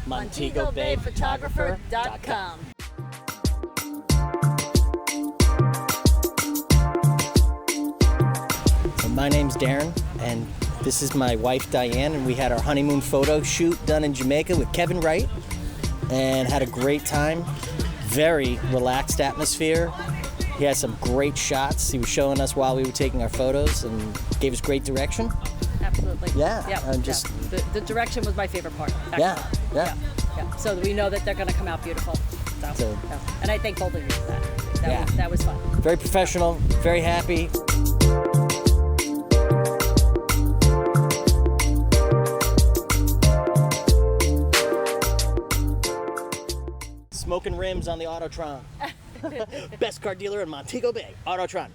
MontegoBayPhotographer.com. So my name's Darren, and this is my wife Diane, and we had our honeymoon photo shoot done in Jamaica with Kevin Wright, and had a great time. Very relaxed atmosphere. He had some great shots. He was showing us while we were taking our photos and gave us great direction. Absolutely. Yeah. Yep. And just The direction was my favorite part. yeah. So we know that they're going to come out beautiful. So, and I thank both of you for that. Yeah. That was fun. Very professional. Very happy. Smoking rims on the Autotron. Best car dealer in Montego Bay. Autotron.